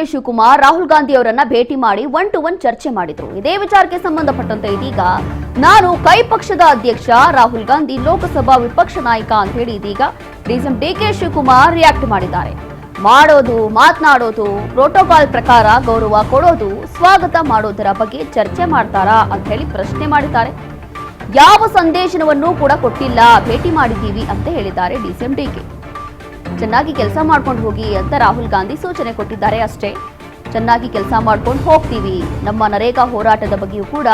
ಶಿವಕುಮಾರ್ ರಾಹುಲ್ ಗಾಂಧಿ ಅವರನ್ನ ಭೇಟಿ ಮಾಡಿ 1-to-1 ಚರ್ಚೆ ಮಾಡಿದ್ರು. ಇದೇ ವಿಚಾರಕ್ಕೆ ಸಂಬಂಧಪಟ್ಟಂತೆ ಇದೀಗ ನಾನು ಕೈ ಪಕ್ಷದ ಅಧ್ಯಕ್ಷ ರಾಹುಲ್ ಗಾಂಧಿ ಲೋಕಸಭಾ ವಿಪಕ್ಷ ನಾಯಕ ಅಂತ ಹೇಳಿ ಇದೀಗ ಡಿಸಿಎಂ ಡಿಕೆ ಶಿವಕುಮಾರ್ ರಿಯಾಕ್ಟ್ ಮಾಡಿದ್ದಾರೆ. ಮಾತನಾಡೋದು ಪ್ರೋಟೋಕಾಲ್ ಪ್ರಕಾರ ಗೌರವ ಕೊಡೋದು ಸ್ವಾಗತ ಮಾಡೋದರ ಬಗ್ಗೆ ಚರ್ಚೆ ಮಾಡ್ತಾರಾ ಅಂತ ಹೇಳಿ ಪ್ರಶ್ನೆ ಮಾಡಿದ್ದಾರೆ. ಯಾವ ಸಂದೇಶವನ್ನು ಕೂಡ ಕೊಟ್ಟಿಲ್ಲ, ಭೇಟಿ ಮಾಡಿದ್ದೀವಿ ಅಂತ ಹೇಳಿದ್ದಾರೆ ಡಿಸಿಎಂ ಡಿಕೆ. ಚೆನ್ನಾಗಿ ಕೆಲಸ ಮಾಡ್ಕೊಂಡು ಹೋಗಿ ಅಂತ ರಾಹುಲ್ ಗಾಂಧಿ ಸೂಚನೆ ಕೊಟ್ಟಿದ್ದಾರೆ ಅಷ್ಟೇ. ಚೆನ್ನಾಗಿ ಕೆಲಸ ಮಾಡ್ಕೊಂಡು ಹೋಗ್ತೀವಿ, ನಮ್ಮ ನರೇಗಾ ಹೋರಾಟದ ಬಗ್ಗೆಯೂ ಕೂಡ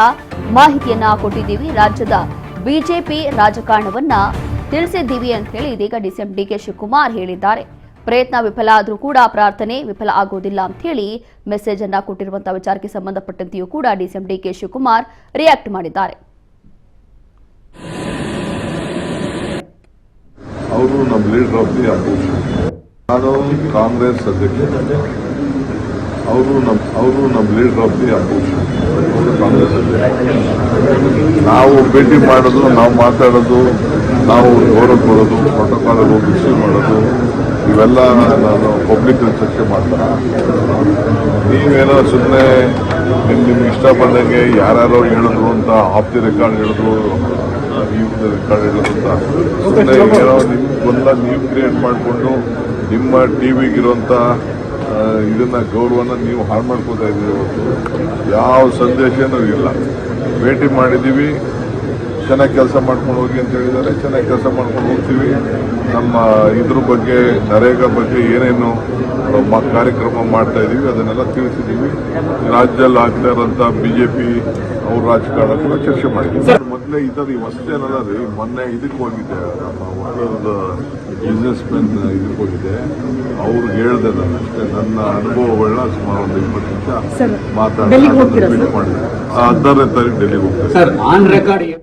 ಮಾಹಿತಿಯನ್ನ ಕೊಟ್ಟಿದ್ದೀವಿ, ರಾಜ್ಯದ ಬಿಜೆಪಿ ರಾಜಕಾರಣವನ್ನ ತಿಳಿಸಿದ್ದೀವಿ ಅಂತ ಹೇಳಿ ಇದೀಗ ಡಿಸಿಎಂ ಡಿಕೆ ಶಿವಕುಮಾರ್ ಹೇಳಿದ್ದಾರೆ. ಪ್ರಯತ್ನ ವಿಫಲ ಆದ್ರೂ ಕೂಡ ಪ್ರಾರ್ಥನೆ ವಿಫಲ ಆಗೋದಿಲ್ಲ ಅಂತ ಹೇಳಿ ಮೆಸೇಜ್ ಅನ್ನ ಕೊಟ್ಟಿರುವಂತಹ ವಿಚಾರಕ್ಕೆ ಸಂಬಂಧಪಟ್ಟಂತೆಯೂ ಕೂಡ ಡಿಸಿಎಂ ಡಿಕೆ ಶಿವಕುಮಾರ್ ರಿಯಾಕ್ಟ್ ಮಾಡಿದ್ದಾರೆ. ಅವರು ನಮ್ಮ ಲೀಡರ್ ಆಫ್ ದಿ ಅಪೋಸಿಷನ್, ನಾನು ಕಾಂಗ್ರೆಸ್ ಅಧ್ಯಕ್ಷ, ಅವರು ನಮ್ಮ leader of the opposition, Congress ಅಧ್ಯಕ್ಷ. ನಾವು ಭೇಟಿ ಮಾಡೋದು, ನಾವು ಮಾತಾಡೋದು, ನಾವು ಗೌರವ ಕೊಡೋದು, ಪ್ರೋಟೋಕಾಲ್ ಹೋಗಿ ರಿಸೀವ್ ಮಾಡೋದು, ಇವೆಲ್ಲ ನಾನು ಪಬ್ಲಿಕ್ ಚರ್ಚೆ ಮಾಡ್ತಾರೆ. ನೀವೇನೋ ಸುಮ್ಮನೆ ನಿಮ್ಗೆ ಇಷ್ಟ ಬಂದಂಗೆ ಯಾರ್ಯಾರೋ ಹೇಳಿದ್ರು ಅಂತ ಆಫ್ ದಿ ರೆಕಾರ್ಡ್ ಹೇಳಿದ್ರು, ರೆಕಾರ್ಡ್ ಹೇಳೋದಂತ ಸುಮ್ಮನೆ ಏನೋ ನಿಮ್ಗೊಂದ ನೀವು ಕ್ರಿಯೇಟ್ ಮಾಡಿಕೊಂಡು ನಿಮ್ಮ ಟಿವಿಗಿರುವಂಥ ಇದನ್ನ ಗೌರವನ ನೀವು ಹಾಳು ಮಾಡ್ಕೋತಾ ಇದ್ದೀರಿ. ಹೊರತು ಯಾವ ಸಂದೇಶನೂ ಇಲ್ಲ. ಭೇಟಿ ಮಾಡಿದ್ದೀವಿ, ಚೆನ್ನಾಗಿ ಕೆಲಸ ಮಾಡ್ಕೊಂಡು ಹೋಗಿ ಅಂತ ಹೇಳಿದ್ದಾರೆ. ಚೆನ್ನಾಗಿ ಕೆಲಸ ಮಾಡ್ಕೊಂಡು ಹೋಗ್ತೀವಿ. ನಮ್ಮ ಇದ್ರ ಬಗ್ಗೆ, ನರೇಗಾ ಬಗ್ಗೆ ಏನೇನು ಕಾರ್ಯಕ್ರಮ ಮಾಡ್ತಾ ಇದ್ದೀವಿ ಅದನ್ನೆಲ್ಲ ತಿಳಿಸಿದ್ದೀವಿ. ರಾಜ್ಯದಲ್ಲಿ ಆಗ್ತಾ ಇರೋಂಥ ಬಿಜೆಪಿ ಅವ್ರ ರಾಜಕಾರಣ ಕೂಡ ಚರ್ಚೆ ಮಾಡಿದ್ದೀವಿ. ಮೊದಲೇ ಇದ್ದಾರೆ, ಇವಷ್ಟೇನಲ್ಲ ರೀ, ಮೊನ್ನೆ ಇದಕ್ಕೆ ಹೋಗಿದ್ದೆ, ನಮ್ಮ ಹೊಸದ ಬಿಸ್ನೆಸ್ ಮೆನ್ ಇದಕ್ಕೆ ಹೋಗಿದ್ದೆ. ಅವ್ರಿಗೆ ಹೇಳ್ದೆ ನಾನು ಅಷ್ಟೇ, ನನ್ನ ಅನುಭವಗಳನ್ನ ಸುಮಾರು ಒಂದು 20 ನಿಮಿಷ ಮಾತಾಡಿ ಮಾಡಿದ್ದೆ. 10ನೇ ತಾರೀಕು ಡೆಲ್ಲಿಗೆ ಹೋಗ್ತೇನೆ.